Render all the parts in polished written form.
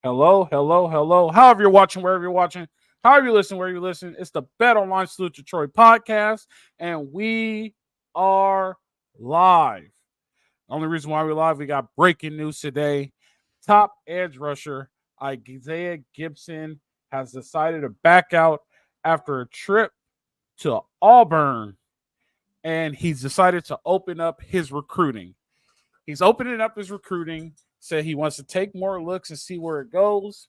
Hello, hello, hello. However you're watching, wherever you're watching, however you listen, where you listen, it's the Bet Online Salute Detroit podcast, and we are live. The only reason why we're live, we got breaking news today. Top edge rusher Isaiah Gibson has decided to back out after a trip to Auburn, and he's decided to open up his recruiting. He's opening up his recruiting, said he wants to take more looks and see where it goes.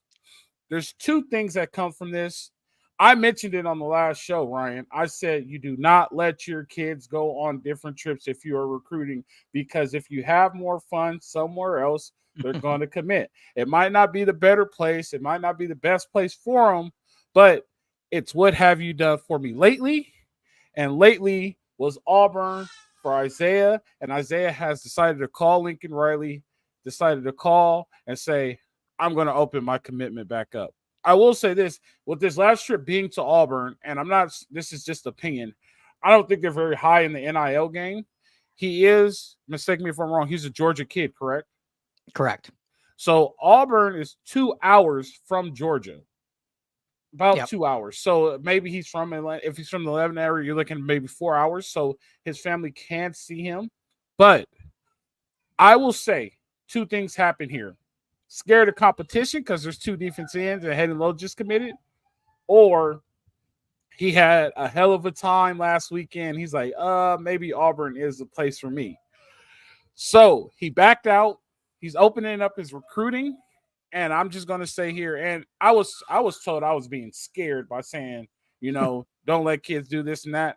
There's two things that come from this. I mentioned it on the last show, Ryan. I said you do not let your kids go on different trips if you are recruiting, because if you have more fun somewhere else, they're going to commit. It might not be the better place. It might not be the best place for them, but it's what have you done for me lately? And lately was Auburn for Isaiah, and Isaiah has decided to call Lincoln Riley, decided to call and say, I'm going to open my commitment back up. I will say this, with this last trip being to Auburn, and this is just opinion, I don't think they're very high in the NIL game. He is, mistake me if I'm wrong, he's a Georgia kid, correct? Correct. So Auburn is 2 hours from Georgia. About 2 hours. So maybe he's from Atlanta. If he's from the 11 area, you're looking maybe 4 hours. So his family can't see him. But I will say two things happen here. Scared of competition because there's two defense ends and Hayden Lowe just committed. Or he had a hell of a time last weekend. He's like, maybe Auburn is the place for me. So he backed out. He's opening up his recruiting. And I'm just going to say here, and I was told I was being scared by saying, don't let kids do this and that.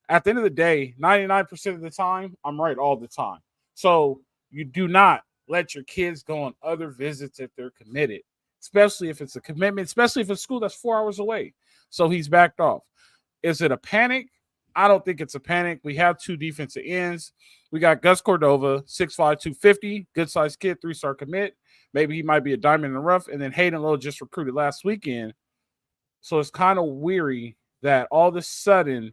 At the end of the day, 99% of the time, I'm right all the time. So you do not let your kids go on other visits if they're committed, especially if it's a commitment, especially if it's school that's 4 hours away. So he's backed off. Is it a panic? I don't think it's a panic. We have two defensive ends. We got Gus Cordova, 6'5", 250, good-sized kid, 3-star commit. Maybe he might be a diamond in the rough. And then Hayden Lowe just recruited last weekend. So it's kind of weary that all of a sudden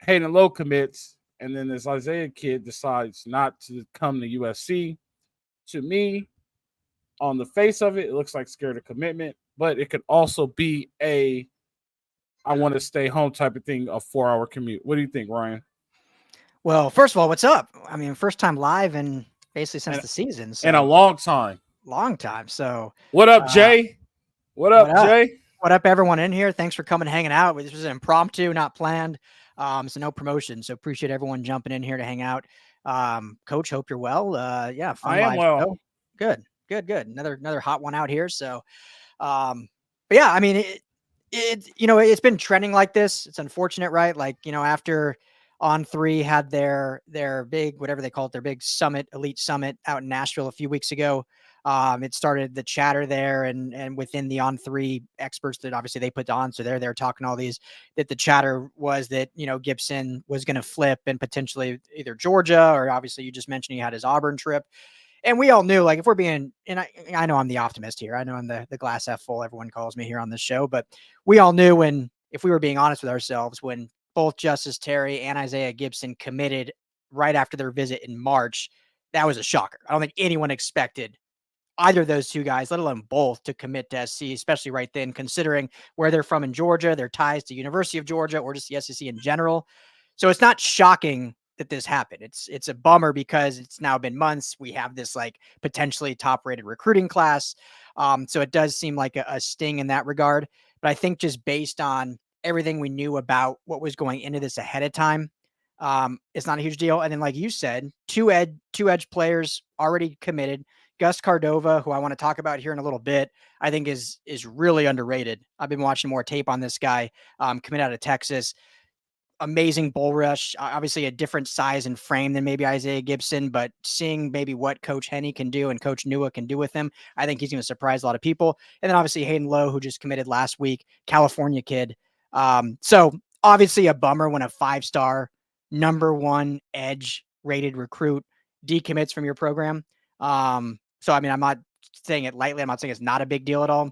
Hayden Lowe commits and then this Isaiah kid decides not to come to USC. To me, on the face of it, it looks like scared of commitment. But it could also be I want to stay home type of thing, a 4-hour commute. What do you think, Ryan? Well, first of all, what's up? I mean, first time live and basically since the season. So. In a long time. So what up, Jay? What up, Jay? What up, everyone in here? Thanks for coming, hanging out. This was an impromptu, not planned. So no promotion. So appreciate everyone jumping in here to hang out. Coach, hope you're well. Yeah, fun I am well. Show. Good. Another hot one out here. So, but yeah, I mean, it's been trending like this. It's unfortunate, right? Like, after On3 had their big, whatever they call it, their big summit, elite summit out in Nashville a few weeks ago. It started the chatter there and within the On3 experts that obviously they put on. So they're talking all these, that the chatter was that, Gibson was going to flip and potentially either Georgia, or obviously you just mentioned he had his Auburn trip. And we all knew, like, if we're being, and I know I'm the optimist here. I know I'm the glass half full, everyone calls me here on this show, but we all knew if we were being honest with ourselves, when both Justice Terry and Isaiah Gibson committed right after their visit in March, that was a shocker. I don't think anyone expected either of those two guys, let alone both, to commit to SC, especially right then, considering where they're from in Georgia, their ties to University of Georgia, or just the SEC in general. So it's not shocking that this happened. It's a bummer because it's now been months. We have this like potentially top-rated recruiting class. So it does seem like a sting in that regard. But I think just based on everything we knew about what was going into this ahead of time, it's not a huge deal. And then, like you said, two edge players already committed. Gus Cordova, who I want to talk about here in a little bit, I think is really underrated. I've been watching more tape on this guy, coming out of Texas. Amazing bull rush, obviously a different size and frame than maybe Isaiah Gibson, but seeing maybe what Coach Henne can do and Coach Nua can do with him, I think he's going to surprise a lot of people. And then obviously Hayden Lowe, who just committed last week, California kid. So obviously a bummer when a 5-star number 1 edge rated recruit decommits from your program. So, I mean, I'm not saying it lightly. I'm not saying it's not a big deal at all,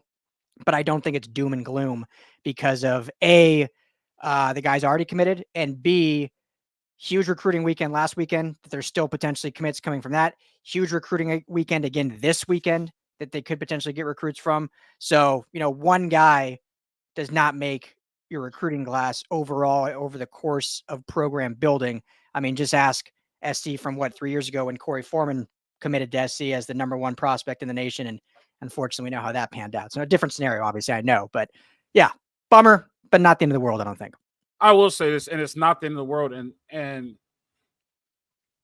but I don't think it's doom and gloom because of the guy's already committed, and B, huge recruiting weekend last weekend. There's still potentially commits coming from that. Huge recruiting weekend again this weekend that they could potentially get recruits from. So, one guy does not make your recruiting class overall over the course of program building. I mean, just ask SC from 3 years ago when Corey Foreman committed to SC as the number 1 prospect in the nation. And unfortunately, we know how that panned out. So a different scenario, obviously, I know. But yeah, bummer, but not the end of the world, I don't think. I will say this, and it's not the end of the world. And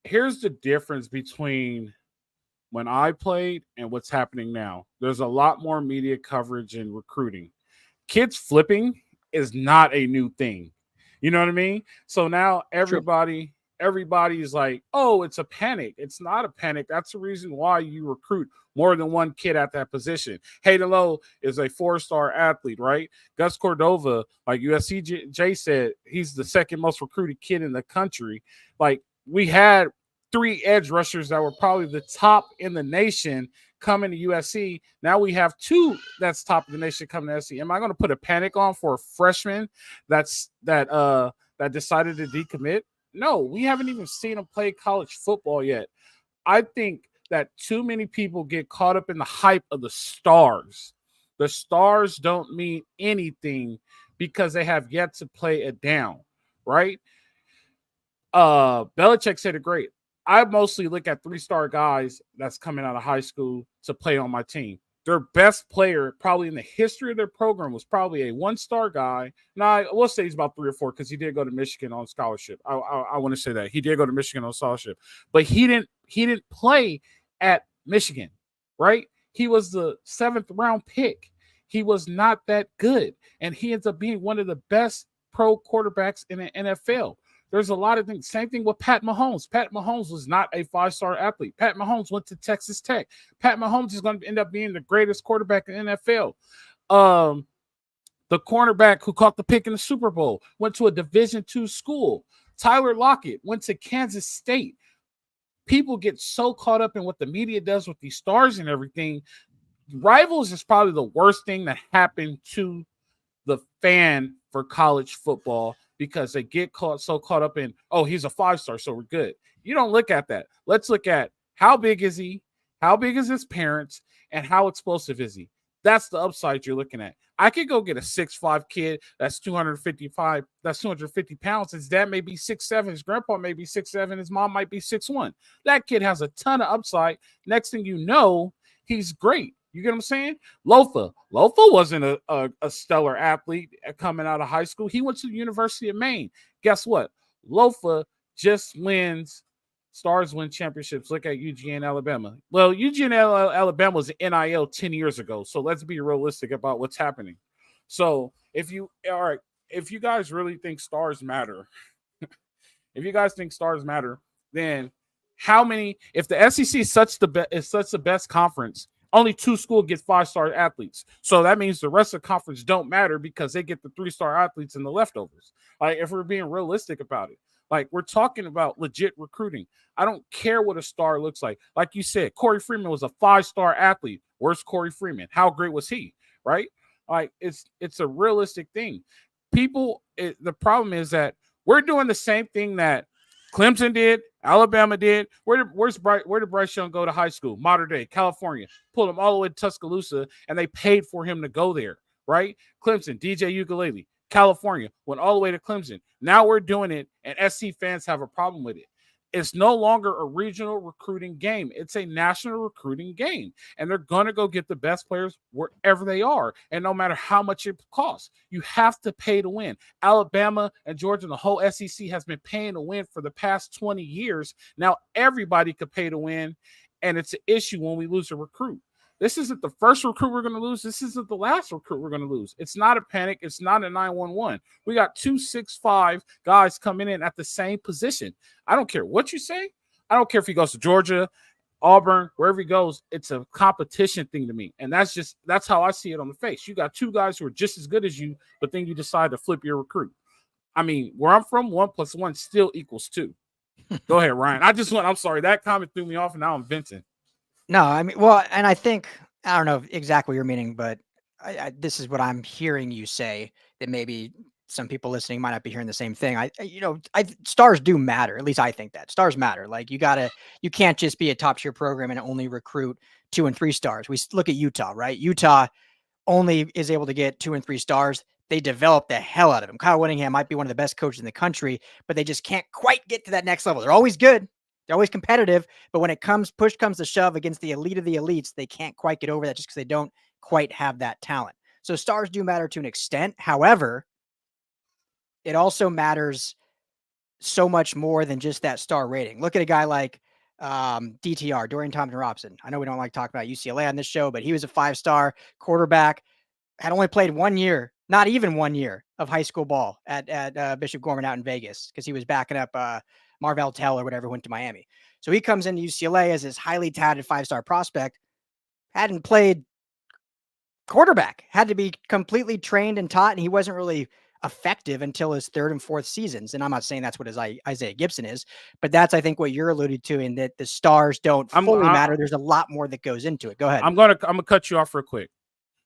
here's the difference between when I played and what's happening now. There's a lot more media coverage and recruiting. Kids flipping is not a new thing. You know what I mean? So now everybody's like, oh, it's a panic. It's not a panic. That's the reason why you recruit more than one kid at that position. Hayden Lowe is a 4-star athlete, right? Gus Cordova, like USC Jay said, he's the second most recruited kid in the country. Like, we had 3 edge rushers that were probably the top in the nation coming to USC. Now we have 2 that's top of the nation coming to SC. Am I going to put a panic on for a freshman that decided to decommit? No, we haven't even seen him play college football yet. I think that too many people get caught up in the hype of the stars. The stars don't mean anything because they have yet to play it down, right? Belichick said it great. I mostly look at 3-star guys that's coming out of high school to play on my team. Their best player probably in the history of their program was probably a 1-star guy. Now, we'll say he's about 3 or 4 because he did go to Michigan on scholarship. I want to say that. He did go to Michigan on scholarship. But he didn't play at Michigan, right? He was the 7th round pick. He was not that good. And he ends up being one of the best pro quarterbacks in the NFL. There's a lot of things. Same thing with Pat Mahomes. Pat Mahomes was not a 5-star athlete. Pat Mahomes went to Texas Tech. Pat Mahomes is going to end up being the greatest quarterback in the NFL. The cornerback who caught the pick in the Super Bowl went to a Division II school. Tyler Lockett went to Kansas State. People get so caught up in what the media does with these stars and everything. Rivals is probably the worst thing that happened to the fan for college football, because they get so caught up in, oh, he's a 5-star, so we're good. You don't look at that. Let's look at how big is he, how big is his parents, and how explosive is he. That's the upside you're looking at. I could go get a 6'5" kid that's 250 pounds. His dad may be 6'7", his grandpa may be 6'7", his mom might be 6'1". That kid has a ton of upside. Next thing you know, he's great. You get what I'm saying? Lofa wasn't a stellar athlete coming out of high school. He went to the University of Maine. Guess what? Lofa just stars win championships. Look at UGA, Alabama. Well, UGA, Alabama was an NIL 10 years ago. So let's be realistic about what's happening. So if you guys really think stars matter, then how many? If the SEC is such the best conference, only 2 schools get 5-star athletes. So that means the rest of the conference don't matter because they get the 3-star athletes and the leftovers. Like, if we're being realistic about it, like, we're talking about legit recruiting. I don't care what a star looks like. Like you said, Corey Freeman was a 5-star athlete. Where's Corey Freeman? How great was he? Right? Like, it's a realistic thing. The problem is that we're doing the same thing that Clemson did, Alabama did. Where did Bryce Young go to high school? Mater Dei, California. Pulled him all the way to Tuscaloosa, and they paid for him to go there, right? Clemson, DJ Ukulele, California, went all the way to Clemson. Now we're doing it, and SC fans have a problem with it. It's no longer a regional recruiting game. It's a national recruiting game. And they're going to go get the best players wherever they are. And no matter how much it costs, you have to pay to win. Alabama and Georgia and the whole SEC has been paying to win for the past 20 years. Now everybody could pay to win. And it's an issue when we lose a recruit. This isn't the first recruit we're going to lose. This isn't the last recruit we're going to lose. It's not a panic. It's not a 911. We got 2 6'5" guys coming in at the same position. I don't care what you say. I don't care if he goes to Georgia, Auburn, wherever he goes. It's a competition thing to me. And that's how I see it on the face. You got 2 guys who are just as good as you, but then you decide to flip your recruit. I mean, where I'm from, 1 + 1 still equals 2. Go ahead, Ryan. I'm sorry. That comment threw me off, and now I'm venting. No, I mean, well, and I think, I don't know exactly what you're meaning, but this is what I'm hearing you say, that maybe some people listening might not be hearing the same thing. Stars do matter. At least I think that stars matter. Like, you can't just be a top tier program and only recruit 2 and 3 stars. We look at Utah, right? Utah only is able to get 2 and 3 stars. They develop the hell out of him. Kyle Whittingham might be one of the best coaches in the country, but they just can't quite get to that next level. They're always good. They're always competitive, but when push comes to shove against the elite of the elites, they can't quite get over that just because they don't quite have that talent. So stars do matter to an extent. However, it also matters so much more than just that star rating. Look at a guy like DTR, Dorian Thompson-Robinson. I know we don't like talking about UCLA on this show, but he was a 5-star quarterback, had only played 1 year, not even 1 year of high school ball at Bishop Gorman out in Vegas because he was backing up Marvell Tell or whatever, went to Miami. So he comes into UCLA as this highly touted 5-star prospect, hadn't played quarterback, had to be completely trained and taught, and he wasn't really effective until his 3rd and 4th seasons. And I'm not saying that's what his Isaiah Gibson is, but that's, I think, what you're alluding to, in that the stars don't fully matter. There's a lot more that goes into it. Go ahead. I'm gonna cut you off real quick.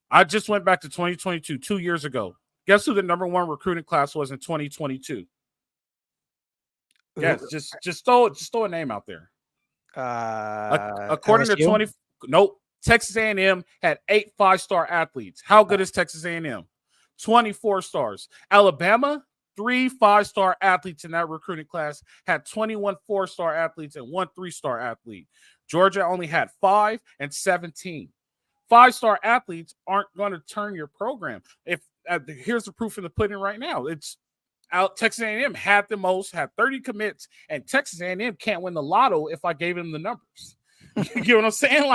I just went back to 2022, 2 years ago. Guess who the number 1 recruiting class was in 2022? Yes, just throw a name out there. According LSU? To Texas A&M had 8 5-star athletes. How good is Texas A&M? 24 stars. Alabama, 3 5-star athletes in that recruiting class, had 21 4-star athletes and 1 3-star athlete. Georgia only had 5 and 17. 5-star athletes aren't going to turn your program. If here's the proof in the pudding right now. It's out. Texas A&M had the most, had 30 commits, and Texas A&M can't win the lotto if I gave them the numbers. You get what I'm saying?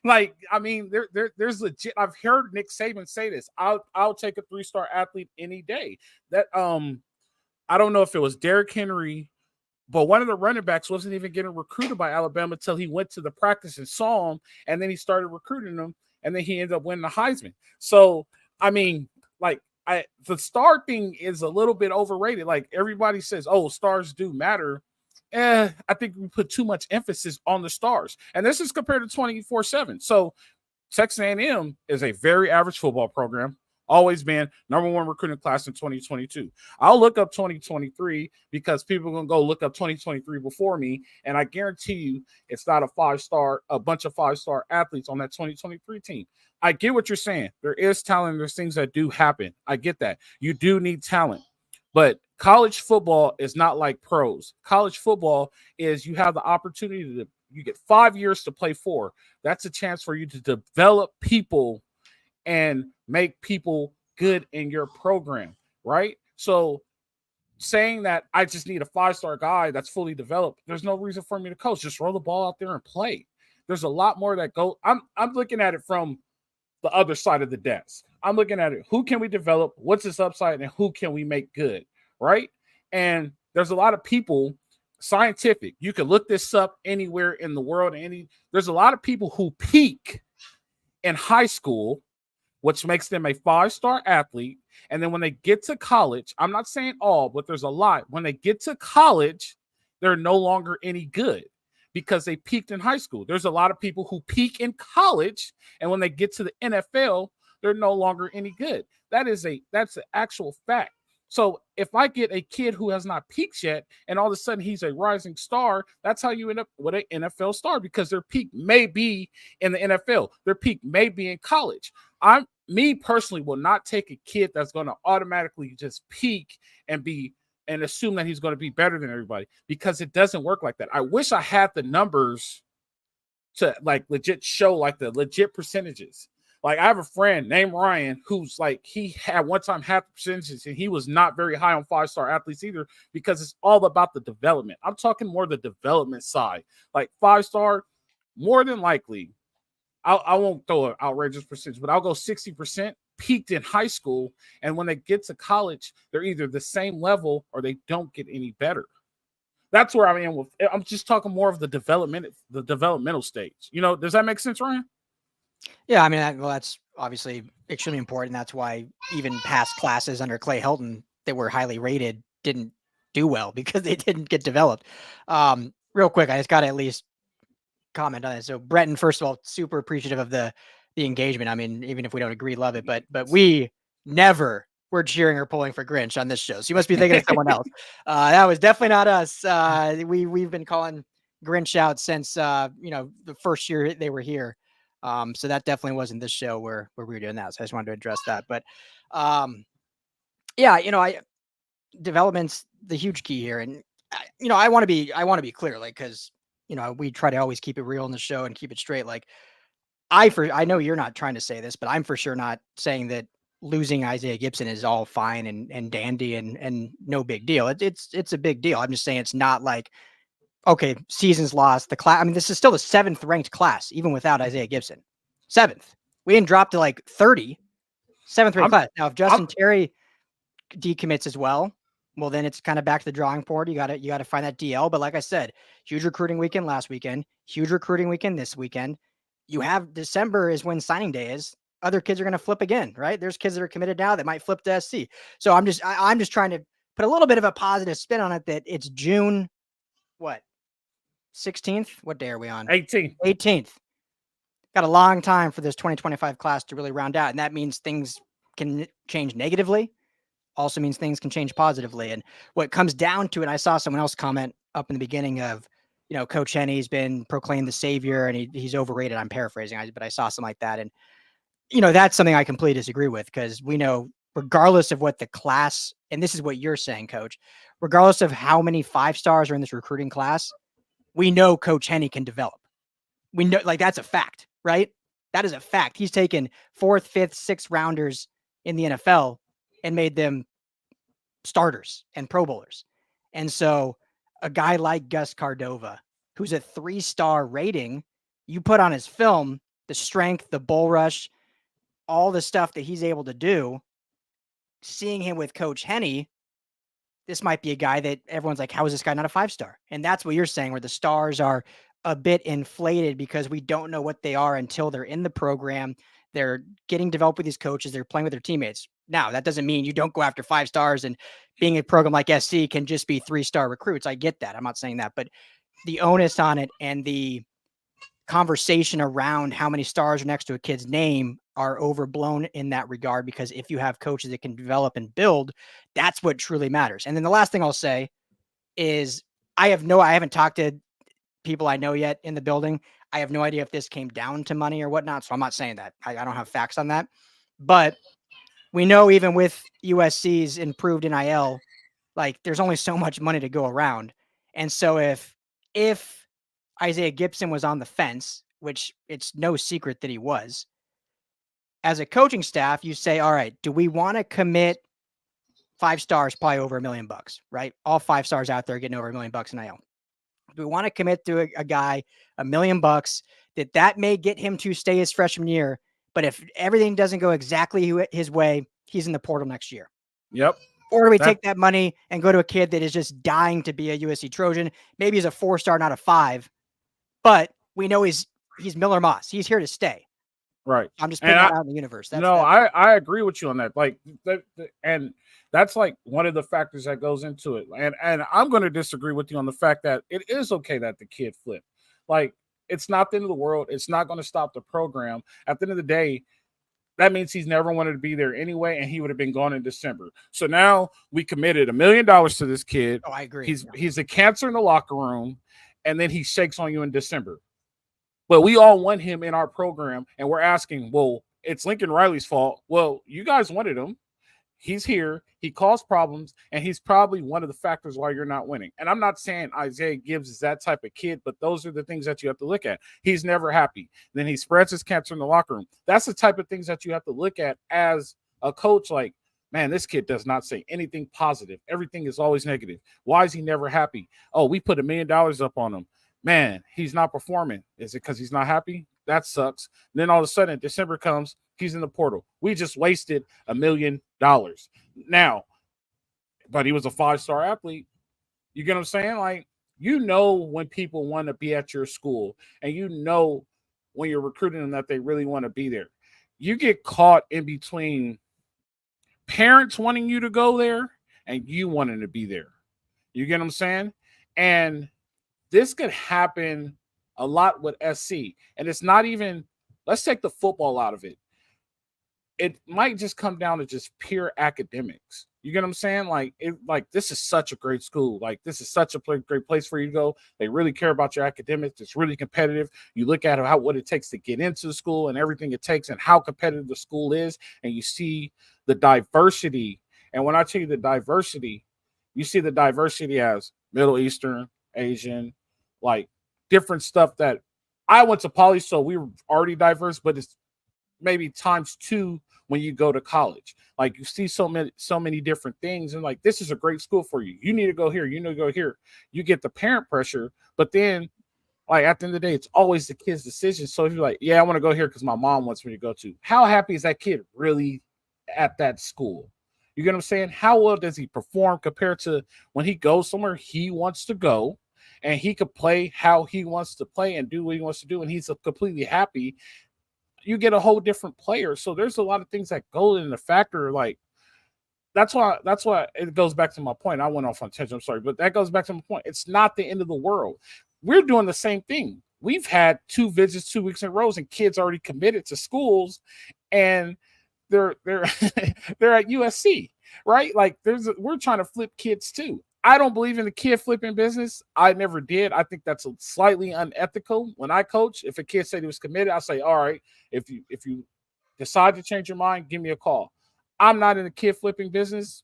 Like I mean, there's legit. I've heard Nick Saban say this. I'll take a 3-star athlete any day. That I don't know if it was Derrick Henry, but one of the running backs wasn't even getting recruited by Alabama until he went to the practice and saw him, and then he started recruiting them, and then he ended up winning the Heisman. So I mean, like the star thing is a little bit overrated. Like everybody says, oh, stars do matter. I think we put too much emphasis on the stars. And this is compared to 24/7. So Texas A&M is a very average football program. Always been number 1 recruiting class in 2022. I'll look up 2023 because people are going to go look up 2023 before me. And I guarantee you it's not a bunch of 5-star athletes on that 2023 team. I get what you're saying. There is talent. There's things that do happen. I get that. You do need talent. But college football is not like pros. College football is you have the opportunity you get 5 years to play 4. That's a chance for you to develop people and make people good in your program, right? So saying that I just need a 5-star guy that's fully developed, there's no reason for me to coach. Just roll the ball out there and play. There's a lot more that go. I'm looking at it from the other side of the desk. I'm looking at it. Who can we develop? What's this upside? And who can we make good? Right. And there's a lot of people, scientific. You can look this up anywhere in the world. There's a lot of people who peak in high school, which makes them a 5-star athlete. And then when they get to college, I'm not saying all, but there's a lot. When they get to college, they're no longer any good because they peaked in high school. There's a lot of people who peak in college, and when they get to the NFL, they're no longer any good. That's an actual fact. So if I get a kid who has not peaked yet, and all of a sudden he's a rising star, that's how you end up with an NFL star, because their peak may be in the NFL. Their peak may be in college. Me personally will not take a kid that's going to automatically just peak and assume that he's going to be better than everybody, because it doesn't work like that. I wish I had the numbers to like legit show like the legit percentages. Like I have a friend named Ryan who's like, he had one time half the percentages, and he was not very high on 5-star athletes either, because it's all about the development. I'm talking more the development side. Like 5-star, more than likely, I won't throw an outrageous percentage, but I'll go 60% peaked in high school. And when they get to college, they're either the same level or they don't get any better. That's where I am I'm just talking more of the developmental stage. You know, does that make sense, Ryan? Yeah, I mean, that's obviously extremely important. That's why even past classes under Clay Helton that were highly rated didn't do well, because they didn't get developed. Real quick, I just got to at least comment on it. So Brenden, first of all, super appreciative of the engagement. I mean, even if we don't agree, love it, but we never were cheering or pulling for Grinch on this show. So you must be thinking of someone else. That was definitely not us. We've been calling Grinch out since the first year they were here. So that definitely wasn't this show where we were doing that. So I just wanted to address that. But yeah, development's the huge key here. And I want to be clear, like, because we try to always keep it real in the show and keep it straight. Like, I know you're not trying to say this, but I'm for sure not saying that losing Isaiah Gibson is all fine and dandy and no big deal. It's a big deal. I'm just saying it's not like, okay, season's lost. The class. I mean, this is still the 7th ranked class, even without Isaiah Gibson. 7th. We didn't drop to like 30. 7th ranked class. Now, if Justin Terry decommits as well, then it's kind of back to the drawing board. You got to find that DL. But like I said, huge recruiting weekend last weekend, huge recruiting weekend this weekend. You have December is when signing day is. Other kids are going to flip again, right? There's kids that are committed now that might flip to SC. So I'm just trying to put a little bit of a positive spin on it that it's June, what, 16th? What day are we on? 18th. Got a long time for this 2025 class to really round out. And that means things can change negatively. Also means things can change positively. And what comes down to it, I saw someone else comment up in the beginning of, Coach Henny's been proclaimed the savior and he's overrated. I'm paraphrasing, but I saw something like that. And, that's something I completely disagree with, because we know, regardless of what the class, and this is what you're saying, Coach, regardless of how many 5-stars are in this recruiting class, we know Coach Henny can develop. We know, like, that's a fact, right? That is a fact. He's taken 4th, 5th, 6th rounders in the NFL and made them starters and Pro Bowlers. And so a guy like Gus Cardova, who's a 3-star rating, you put on his film, the strength, the bull rush, all the stuff that he's able to do, seeing him with Coach Henny, this might be a guy that everyone's like, how is this guy not a 5-star? And that's what you're saying, where the stars are a bit inflated because we don't know what they are until they're in the program. They're getting developed with these coaches. They're playing with their teammates. Now, that doesn't mean you don't go after 5 stars, and being a program like SC can just be 3-star recruits. I get that. I'm not saying that, but the onus on it and the conversation around how many stars are next to a kid's name are overblown in that regard, because if you have coaches that can develop and build, that's what truly matters. And then the last thing I'll say is I haven't talked to people I know yet in the building. I have no idea if this came down to money or whatnot. So I'm not saying that. I don't have facts on that, but we know even with USC's improved NIL, like, there's only so much money to go around. And so if Isaiah Gibson was on the fence, which it's no secret that he was, as a coaching staff, you say, all right, do we want to commit 5 stars, probably over $1 million, right? All 5 stars out there getting over $1 million in NIL. Do we want to commit to a guy $1 million that may get him to stay his freshman year, but if everything doesn't go exactly his way, he's in the portal next year? Yep. Or do we take that money and go to a kid that is just dying to be a USC Trojan? Maybe he's a 4-star, not a 5, but we know he's Miller Moss. He's here to stay. Right. I'm just putting that out in the universe. I agree with you on that. Like, and that's like one of the factors that goes into it. And I'm going to disagree with you on the fact that it is okay that the kid flipped. Like, it's not the end of the world. It's not going to stop the program. At the end of the day, that means he's never wanted to be there anyway, and he would have been gone in December. So now we committed $1 million to this kid. Oh, I agree. He's a cancer in the locker room, and then he shakes on you in December. But we all want him in our program, and we're asking, well, it's Lincoln Riley's fault. Well, you guys wanted him. He's here. He caused problems, and he's probably one of the factors why you're not winning. And I'm not saying Isaiah Gibbs is that type of kid, but those are the things that you have to look at. He's never happy. Then he spreads his cancer in the locker room. That's the type of things that you have to look at as a coach. Like, man, this kid does not say anything positive. Everything is always negative. Why is he never happy? Oh, we put $1 million up on him. Man, he's not performing. Is it because he's not happy? That sucks. And then all of a sudden, December comes, he's in the portal. We just wasted $1 million. Now, but he was a 5-star athlete. You get what I'm saying? Like, when people want to be at your school, and when you're recruiting them that they really want to be there. You get caught in between parents wanting you to go there and you wanting to be there. You get what I'm saying? And this could happen a lot with SC. And it's not even, let's take the football out of it. it might just come down to just pure academics. You get what I'm saying? Like this is such a great school. Like this is such a great place for you to go. They really care about your academics. It's really competitive. You look at what it takes to get into the school and everything it takes and how competitive the school is, and you see the diversity. And when I tell you the diversity, you see the diversity as Middle Eastern, Asian, like different stuff that I went to poly, so we were already diverse, but it's maybe times 2 when you go to college. Like you see so many different things, and like this is a great school for you. You need to go here. You need to go here. You get the parent pressure, but then like at the end of the day, it's always the kid's decision. So if you're like, yeah, I want to go here because my mom wants me to go to, how happy is that kid really at that school? You get what I'm saying? How well does he perform compared to when he goes somewhere he wants to go and he could play how he wants to play and do what he wants to do, and he's completely happy? You get a whole different player. So there's a lot of things that go in the factor. Like that's why it goes back to my point. I went off on tangent, I'm sorry, but that goes back to my point. It's not the end of the world. We're doing the same thing. We've had 2 visits 2 weeks in a row, and kids already committed to schools, and they're they're at USC, right? Like we're trying to flip kids too. I don't believe in the kid flipping business. I never did. I think that's slightly unethical. When I coach, if a kid said he was committed, I say, all right, if you decide to change your mind, give me a call. I'm not in the kid flipping business.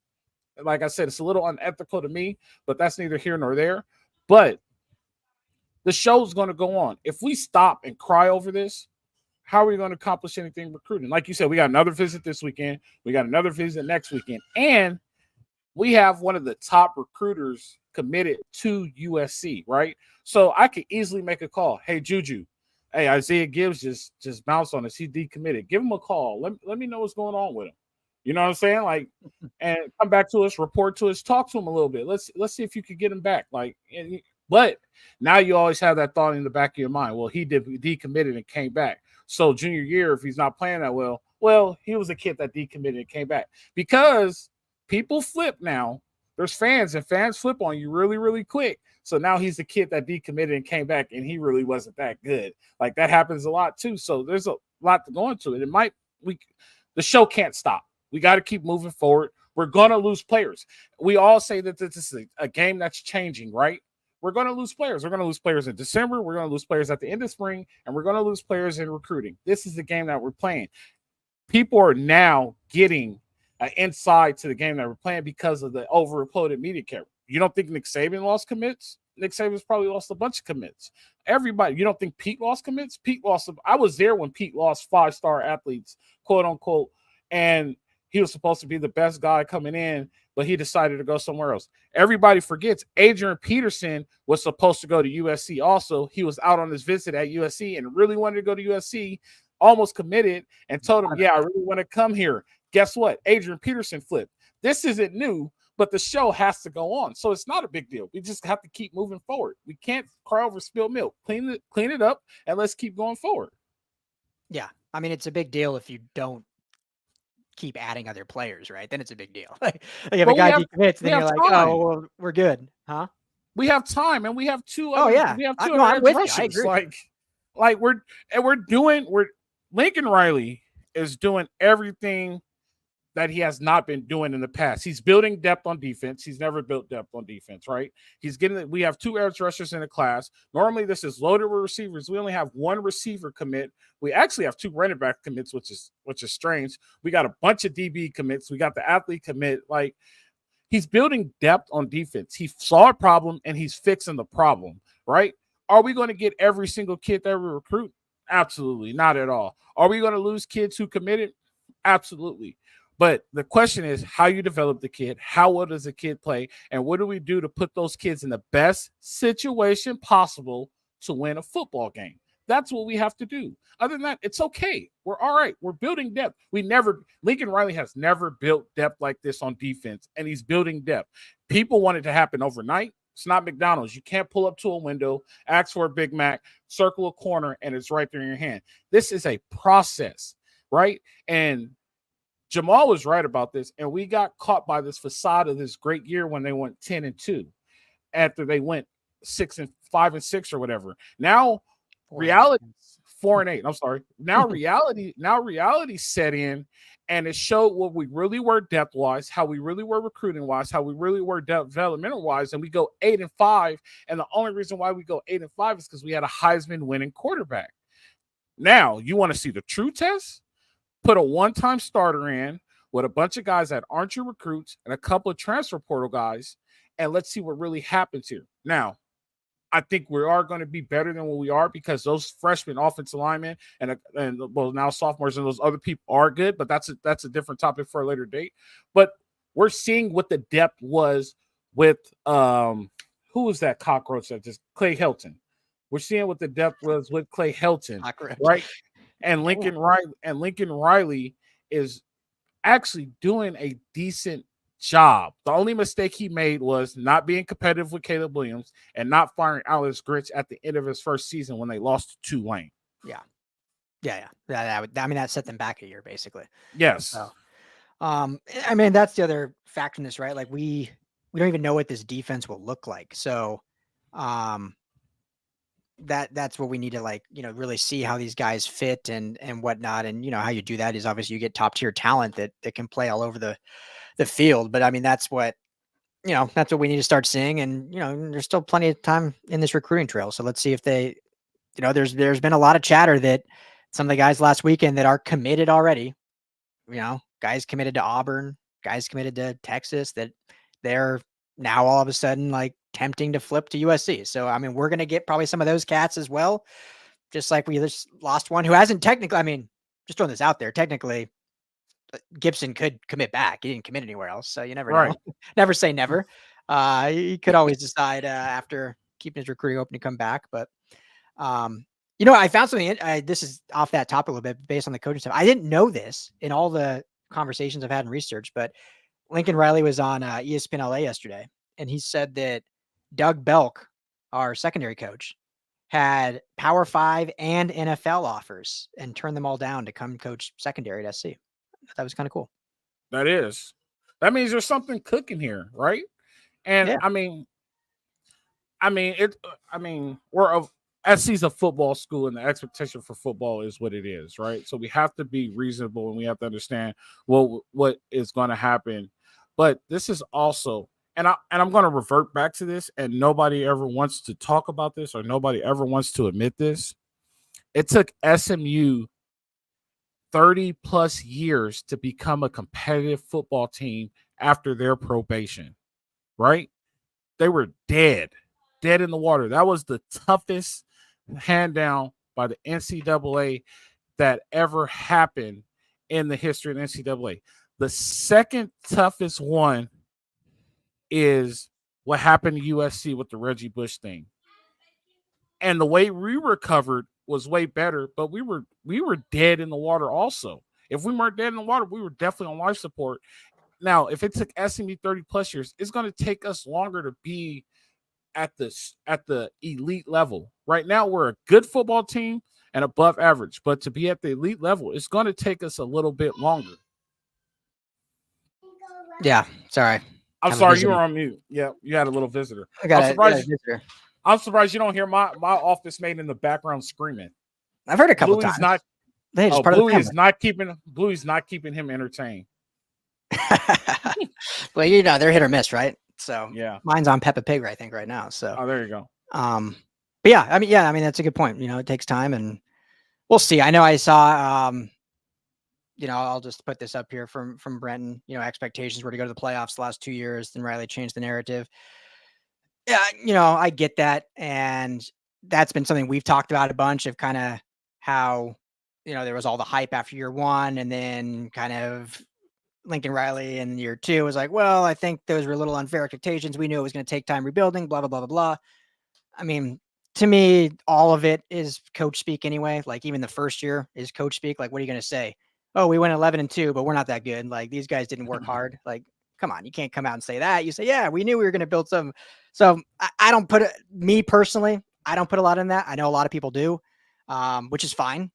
Like I said, it's a little unethical to me, but that's neither here nor there. But the show's going to go on. If we stop and cry over this, how are we going to accomplish anything recruiting? Like you said, we got another visit this weekend. We got another visit next weekend. And we have one of the top recruiters committed to USC, right? So I could easily make a call. Hey, Juju. Hey, Isaiah Gibbs just bounced on us. He decommitted. Give him a call. Let me know what's going on with him. You know what I'm saying? Like, and come back to us, report to us, talk to him a little bit. Let's see if you could get him back. Like, but now you always have that thought in the back of your mind. Well, he decommitted and came back. So junior year, if he's not playing that well, he was a kid that decommitted and came back because people flip now. There's fans, and fans flip on you really, really quick. So now he's the kid that decommitted and came back, and he really wasn't that good. Like that happens a lot too. So there's a lot to go into it. The show can't stop. We got to keep moving forward. We're going to lose players. We all say that this is a game that's changing, right? We're going to lose players. We're going to lose players in December. We're going to lose players at the end of spring, and we're going to lose players in recruiting. This is the game that we're playing. People are now getting an insight to the game that we're playing because of the overreported media coverage. You don't think Nick Saban lost commits? Nick Saban's probably lost a bunch of commits. Everybody, you don't think Pete lost commits? I was there when Pete lost 5-star athletes, quote unquote, and he was supposed to be the best guy coming in, but he decided to go somewhere else. Everybody forgets Adrian Peterson was supposed to go to USC also. He was out on his visit at USC and really wanted to go to USC, almost committed, and told him, yeah, I really want to come here. Guess what? Adrian Peterson flipped. This isn't new, but the show has to go on. So it's not a big deal. We just have to keep moving forward. We can't cry over spilled milk. Clean it up, and let's keep going forward. Yeah. I mean, it's a big deal if you don't keep adding other players, right? Then it's a big deal. Like if a guy decommits, then you're like, oh, well, we're good, huh? We have time, and we have two. We have two other rushers. Lincoln Riley is doing everything that he has not been doing in the past. He's building depth on defense. He's never built depth on defense, right? We have 2 edge rushers in the class. Normally, this is loaded with receivers. We only have 1 receiver commit. We actually have 2 running back commits, which is strange. We got a bunch of DB commits. We got the athlete commit. Like, he's building depth on defense. He saw a problem, and he's fixing the problem, right? Are we going to get every single kid that we recruit? Absolutely, not at all. Are we going to lose kids who committed? Absolutely. But the question is how you develop the kid, how well does the kid play, and what do we do to put those kids in the best situation possible to win a football game? That's what we have to do. Other than that, it's okay. We're all right. We're building depth. Lincoln Riley has never built depth like this on defense, and he's building depth. People want it to happen overnight. It's not McDonald's. You can't pull up to a window, ask for a Big Mac, circle a corner, and it's right there in your hand. This is a process, right? And Jamal was right about this, and we got caught by this facade of this great year when they went 10-2 after they went 5-6 or whatever. Now, reality 4-8. I'm sorry. Now reality set in, and it showed what we really were depth wise, how we really were recruiting wise, how we really were developmental wise, and we go 8-5. And the only reason why we go 8-5 is because we had a Heisman winning quarterback. Now you want to see the true test? Put a one-time starter in with a bunch of guys that aren't your recruits and a couple of transfer portal guys, and let's see what really happens here. Now, I think we are going to be better than what we are because those freshman offensive linemen and well, now sophomores and those other people are good, but that's a different topic for a later date. But we're seeing what the depth was with who was that cockroach that just Clay Helton. We're seeing what the depth was with Clay Helton, right? And Lincoln Riley is actually doing a decent job. The only mistake he made was not being competitive with Caleb Williams and not firing Alex Grinch at the end of his first season when they lost to Tulane. Yeah. That set them back a year, basically. Yes. So, that's the other factor in this, right? Like we don't even know what this defense will look like. So, that's what we need to really see how these guys fit and whatnot. And, how you do that is obviously you get top tier talent that can play all over the field. But that's what we need to start seeing. And, there's still plenty of time in this recruiting trail. So let's see if they, there's been a lot of chatter that some of the guys last weekend that are committed already, guys committed to Auburn, guys committed to Texas, that they're now all of a sudden tempting to flip to USC. So, we're going to get probably some of those cats as well. Just like we just lost one who hasn't technically, just throwing this out there, technically Gibson could commit back. He didn't commit anywhere else. So you never know. Never say never. He could always decide after keeping his recruiting open to come back. But, I found something. This is off that topic a little bit based on the coaching stuff. I didn't know this in all the conversations I've had in research, but Lincoln Riley was on ESPN LA yesterday, and he said that Doug Belk, our secondary coach, had Power 5 and NFL offers and turned them all down to come coach secondary at SC. That was kind of cool. That is. That means there's something cooking here, right? And SC's a football school, and the expectation for football is what it is, right? So we have to be reasonable, and we have to understand what is going to happen. But this is also, and I'm going to revert back to this, and nobody ever wants to talk about this, or nobody ever wants to admit this. It took SMU 30 plus years to become a competitive football team after their probation, right? They were dead in the water. That was the toughest hand down by the NCAA that ever happened in the history of the NCAA. The second toughest one is what happened to USC with the Reggie Bush thing. And the way we recovered was way better, but we were dead in the water also. If we weren't dead in the water, we were definitely on life support. Now, if it took SMU 30 plus years, it's going to take us longer to be at the elite level. Right now, we're a good football team and above average, but to be at the elite level, it's going to take us a little bit longer. Yeah, sorry. I'm sorry, you were on mute. Yeah, you had a little visitor. I'm surprised you don't hear my office mate in the background screaming. I've heard a couple times. Bluey's not keeping him entertained. Well, they're hit or miss, right? So yeah, mine's on Peppa Pig, I think, right now. So there you go. But yeah, that's a good point. It takes time, and we'll see. I know I saw I'll just put this up here from Brenden. Expectations were to go to the playoffs the last 2 years. Then Riley changed the narrative. Yeah, I get that. And that's been something we've talked about a bunch of kind of how, there was all the hype after year one, and then kind of Lincoln Riley in year two was like, well, I think those were a little unfair expectations. We knew it was going to take time rebuilding, blah, blah, blah, blah, blah. To me, all of it is coach speak anyway. Like even the first year is coach speak. Like, what are you going to say? Oh, we went 11-2, but we're not that good. Like these guys didn't work hard. Like, come on, you can't come out and say that. You say, yeah, we knew we were going to build some. So I don't put it, me personally, I don't put a lot in that. I know a lot of people do, which is fine.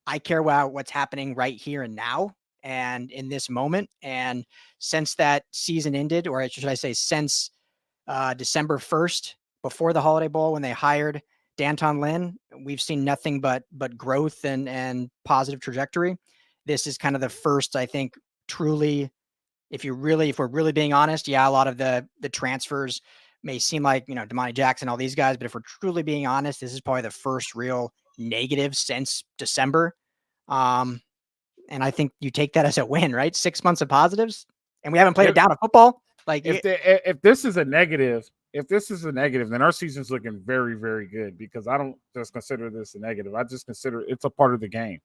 I care about what's happening right here and now and in this moment. And since that season ended, or should I say since December 1st, before the Holiday Bowl, when they hired Danton Lynn, we've seen nothing but growth and positive trajectory. This is kind of the first, I think, truly, if we're really being honest, yeah, a lot of the transfers may seem like, Damani Jackson, all these guys, but if we're truly being honest, this is probably the first real negative since December. And I think you take that as a win, right? 6 months of positives, and we haven't played it down to football. Like if this is a negative, then our season's looking very, very good, because I don't just consider this a negative. I just consider it's a part of the game,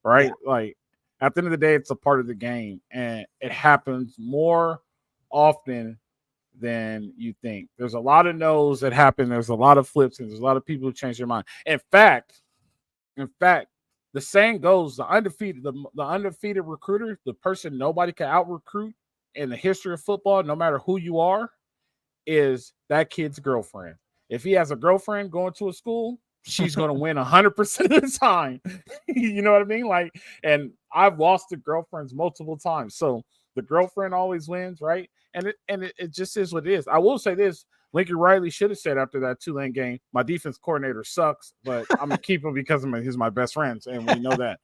right? Yeah. Like, at the end of the day, it's a part of the game, and it happens more often than you think. There's a lot of no's that happen. There's a lot of flips, and there's a lot of people who change their mind. In fact, the saying goes, the undefeated recruiter, the person nobody can out-recruit in the history of football, no matter who you are, is that kid's girlfriend. If he has a girlfriend going to a school, she's going to win 100% of the time. You know what I mean? Like, and I've lost to girlfriends multiple times. So the girlfriend always wins, right? And it just is what it is. I will say this. Lincoln Riley should have said after that Tulane game, my defense coordinator sucks, but I'm going to keep him because he's my best friend, and we know that.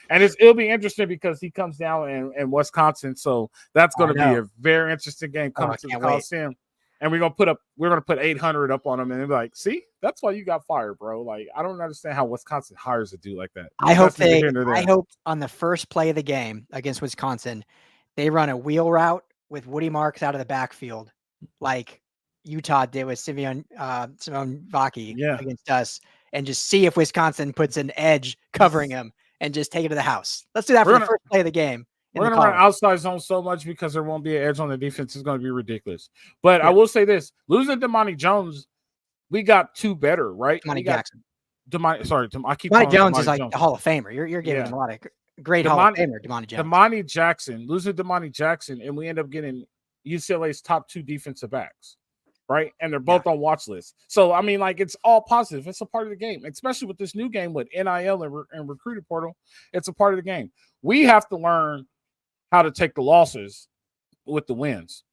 And it'll be interesting because he comes down in Wisconsin, so that's going to be a very interesting game coming to the Coliseum. And we're gonna put 800 up on him, and they're like, "See, that's why you got fired, bro." Like, I don't understand how Wisconsin hires a dude like that. I hope on the first play of the game against Wisconsin, they run a wheel route with Woody Marks out of the backfield, like Utah did with Simone Vaki against us, and just see if Wisconsin puts an edge covering him and just take it to the house. Let's do that for the first play of the game. We're going to run outside zone so much because there won't be an edge on the defense. It's going to be ridiculous. But I will say this. Losing Damani Jones, we got two better, right? Damani Jackson. Damani Jones is like the Hall of Famer. You're giving him a lot of great Hall of Famer, Damani Jones. Damani Jackson, losing Damani Jackson, and we end up getting UCLA's top two defensive backs, right? And they're both on watch lists. So, I mean, like, it's all positive. It's a part of the game, especially with this new game with NIL and recruiting portal. It's a part of the game. We have to learn how to take the losses with the wins.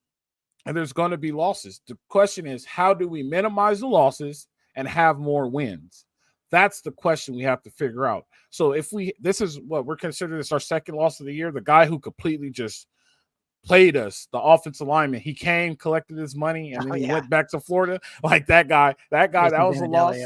And there's going to be losses. The question is, how do we minimize the losses and have more wins? That's the question we have to figure out. So this is what we're considering this our second loss of the year. The guy who completely just played us, the offensive lineman, he came, collected his money, and then he went back to Florida. Like that guy, that was a loss.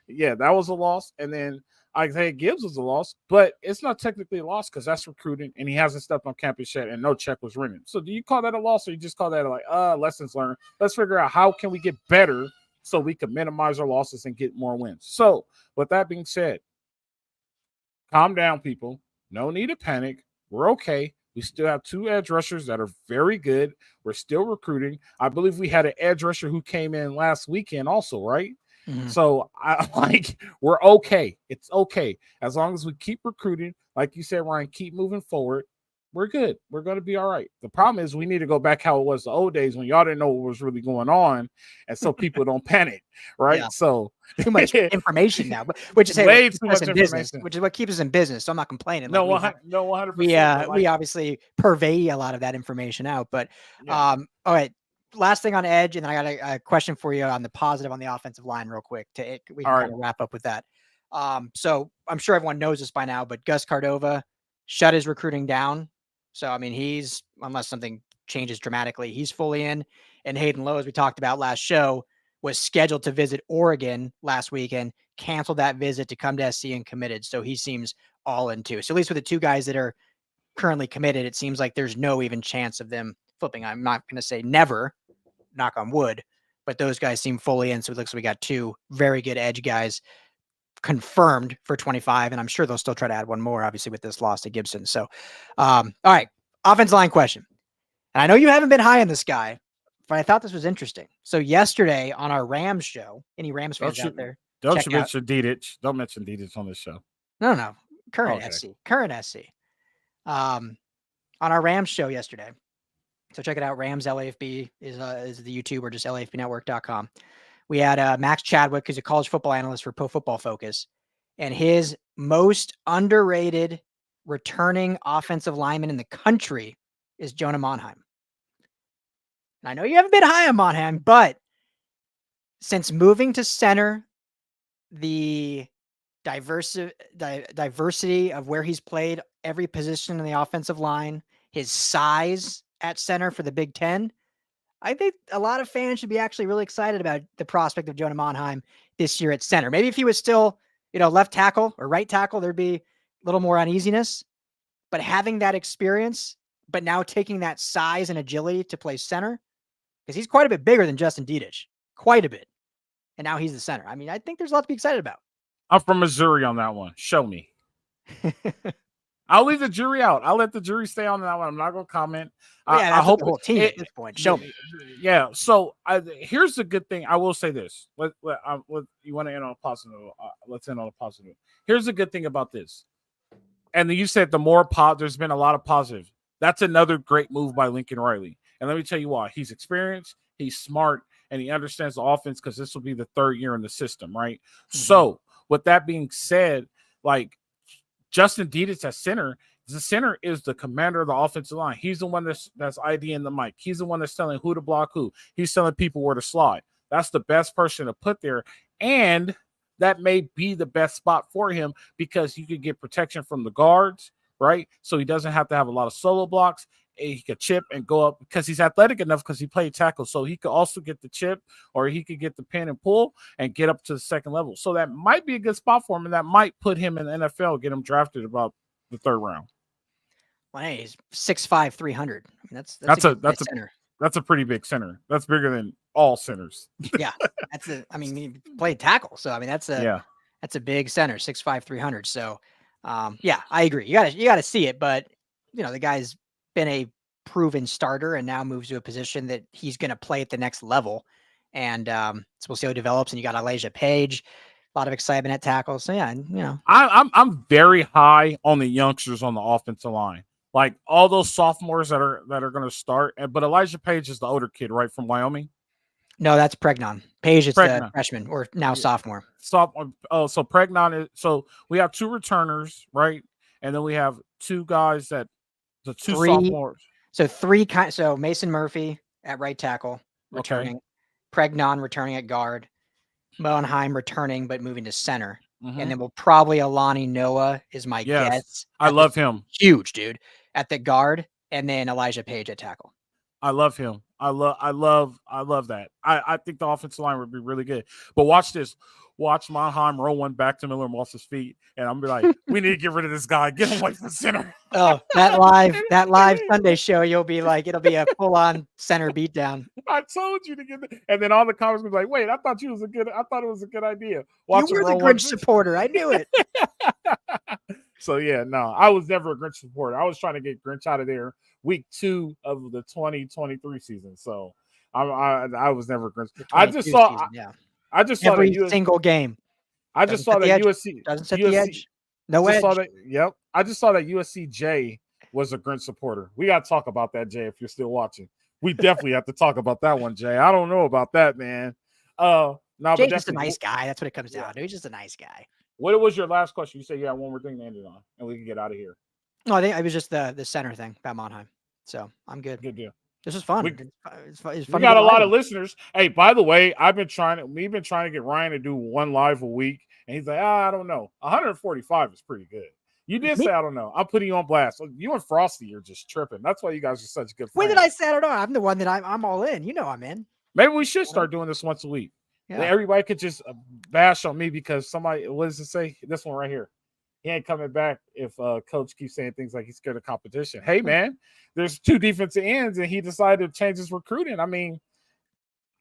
Yeah, that was a loss. And then Isaiah Gibbs was a loss, but it's not technically a loss because that's recruiting, and he hasn't stepped on campus yet, and no check was written. So do you call that a loss, or you just call that lessons learned? Let's figure out how can we get better so we can minimize our losses and get more wins. So with that being said, calm down, people. No need to panic. We're okay. We still have two edge rushers that are very good. We're still recruiting. I believe we had an edge rusher who came in last weekend also, right? Mm-hmm. So we're okay. It's okay. As long as we keep recruiting, like you said, Ryan, keep moving forward, we're good. We're going to be all right. The problem is we need to go back how it was the old days when y'all didn't know what was really going on. And so people don't panic, right? Yeah. So too much information now, which is way too much information, which is what keeps us in business. So I'm not complaining. No, 100%. We obviously purvey a lot of that information out, but all right. Last thing on edge, and then I got a question for you on the positive on the offensive line real quick. We can kind of wrap up with that. So I'm sure everyone knows this by now, but Gus Cardova shut his recruiting down. So, I mean, he's, unless something changes dramatically, he's fully in. And Hayden Lowe, as we talked about last show, was scheduled to visit Oregon last weekend, canceled that visit to come to SC and committed. So he seems all in too. So at least with the two guys that are currently committed, it seems like there's no even chance of them flipping. I'm not going to say never, knock on wood, but those guys seem fully in. So it looks like we got two very good edge guys confirmed for 25, and I'm sure they'll still try to add one more, obviously, with this loss to Gibson. So, all right, offensive line question. And I know you haven't been high on this guy, but I thought this was interesting. So yesterday on our Rams show, any Rams fans out there? Don't you mention Dedich. Don't mention Dedich on this show. No. Current SC. On our Rams show yesterday. So check it out. Rams LAFB is the YouTube, or just LAFBnetwork.com. We had Max Chadwick, who's a college football analyst for Pro Football Focus, and his most underrated returning offensive lineman in the country is Jonah Monheim. And I know you haven't been high on Monheim, but since moving to center the diversity of where he's played every position in the offensive line, his size at center for the Big Ten. I think a lot of fans should be actually really excited about the prospect of Jonah Monheim this year at center. Maybe if he was still, left tackle or right tackle, there'd be a little more uneasiness. But having that experience, but now taking that size and agility to play center, because he's quite a bit bigger than Justin Dedich, quite a bit. And now he's the center. I mean, I think there's a lot to be excited about. I'm from Missouri on that one. Show me. I'll leave the jury out. I'll let the jury stay on that one. I'm not going to comment. I hope the whole team at this point. Show me. Yeah. So here's the good thing. I will say this. You want to end on a positive? Let's end on a positive. Here's the good thing about this. And you said there's been a lot of positive. That's another great move by Lincoln Riley. And let me tell you why. He's experienced, he's smart, and he understands the offense because this will be the third year in the system, right? Mm-hmm. So with that being said, like Justin Dedich at center, the center is the commander of the offensive line. He's the one that's IDing the mic. He's the one that's telling who to block who. He's telling people where to slide. That's the best person to put there. And that may be the best spot for him because you could get protection from the guards, right? So he doesn't have to have a lot of solo blocks. He could chip and go up because he's athletic enough because he played tackle. So he could also get the chip or he could get the pin and pull and get up to the second level. So that might be a good spot for him, and that might put him in the NFL, get him drafted about the third round. Well, hey, he's 6'5", 300. I mean, that's a pretty big center. That's bigger than all centers. Yeah, he played tackle, so I mean that's a big center, 6'5", 300. So, yeah, I agree. You got to see it, but the guy's been a proven starter and now moves to a position that he's going to play at the next level, and so we'll see how it develops. And you got Elijah Paige, a lot of excitement at tackle. So yeah, I'm very high on the youngsters on the offensive line. Like all those sophomores that are going to start, but Elijah Paige is the older kid, right, from Wyoming? No, that's Pregnon. Paige is the freshman or now sophomore. Sophomore. Oh, so Pregnon is. So we have two returners, right, and then we have two guys the sophomores. So Mason Murphy at right tackle returning, okay. Pregnon returning at guard, Monheim returning but moving to center. Mm-hmm. And then we'll probably Alani Noah is my guess. I love him. Huge dude at the guard, and then Elijah Paige at tackle. I love him. I love that. I think the offensive line would be really good. But watch this. Watch Monheim roll one back to Miller Moss's feet, and I'm be like, we need to get rid of this guy. Get him away from center. Oh, that live Sunday show, you'll be like, it'll be a full-on center beatdown. I told you to get it. And then all the comments will be like, wait, I thought it was a good idea. Watch you were the Grinch supporter. I knew it. So yeah, no, I was never a Grinch supporter. I was trying to get Grinch out of there week 2 of the 2023 season. So I was never a Grinch. I just saw every single game. I just saw that USC doesn't set the edge. No edge. Yep. I just saw that USC Jay was a Grinch supporter. We got to talk about that, Jay, if you're still watching. We definitely have to talk about that one, Jay. I don't know about that, man. Jay's just a nice guy. That's what it comes down to. He's just a nice guy. What was your last question? You said you had one more thing to end it on, and we can get out of here. No, I think it was just the center thing about Monheim. So I'm good. Good deal. This is fun. It's fun. We got a lot of listeners. Hey, by the way, we've been trying to get Ryan to do one live a week, and he's like, I don't know. 145 is pretty good. You did say I don't know. I'm putting you on blast. You and Frosty are just tripping. That's why you guys are such good friends. When did I say I don't know? I'm the one that I'm all in. I'm in. Maybe we should start doing this once a week. Yeah. Everybody could just bash on me because somebody, what does it say? This one right here. He ain't coming back if coach keeps saying things like he's scared of competition. Hey, man, there's 2 defensive ends, and he decided to change his recruiting. I mean,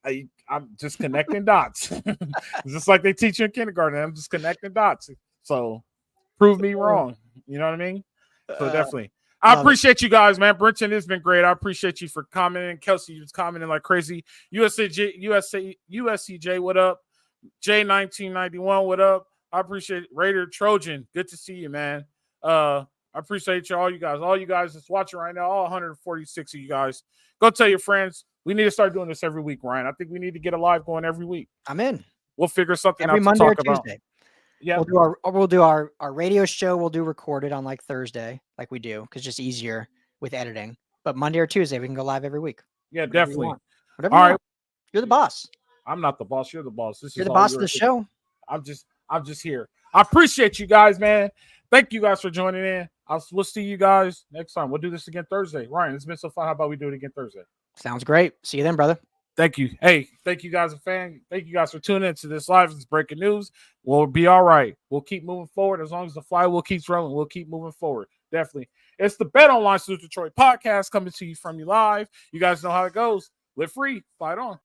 I'm just connecting dots. Just like they teach you in kindergarten. I'm just connecting dots. So prove me wrong. You know what I mean? So definitely. I appreciate you guys, man. Brenton, it's been great. I appreciate you for commenting. Kelsey, you was commenting like crazy. USCJ, what up? J1991, what up? I appreciate it. Raider Trojan, good to see you, man. I appreciate all you guys that's watching right now, all 146 of you guys. Go tell your friends. We need to start doing this every week, Ryan. I think we need to get a live going every week. I'm in. We'll figure something every out Monday to or talk Tuesday. About. Yeah, we'll do our radio show. We'll do recorded on like Thursday, like we do, because it's just easier with editing. But Monday or Tuesday, we can go live every week. Yeah, definitely. Whatever all right, you're the boss. I'm not the boss. You're the boss. You're the boss of the show. I'm just here. I appreciate you guys, man. Thank you guys for joining in. We'll see you guys next time. We'll do this again Thursday. Ryan, it's been so fun. How about we do it again Thursday? Sounds great. See you then, brother. Thank you. Hey, thank you guys, Thank you guys for tuning into this live. It's breaking news. We'll be all right. We'll keep moving forward. As long as the flywheel keeps rolling, we'll keep moving forward. Definitely. It's the Bet Online Salute Detroit podcast coming to you from you live. You guys know how it goes. Live free. Fight on.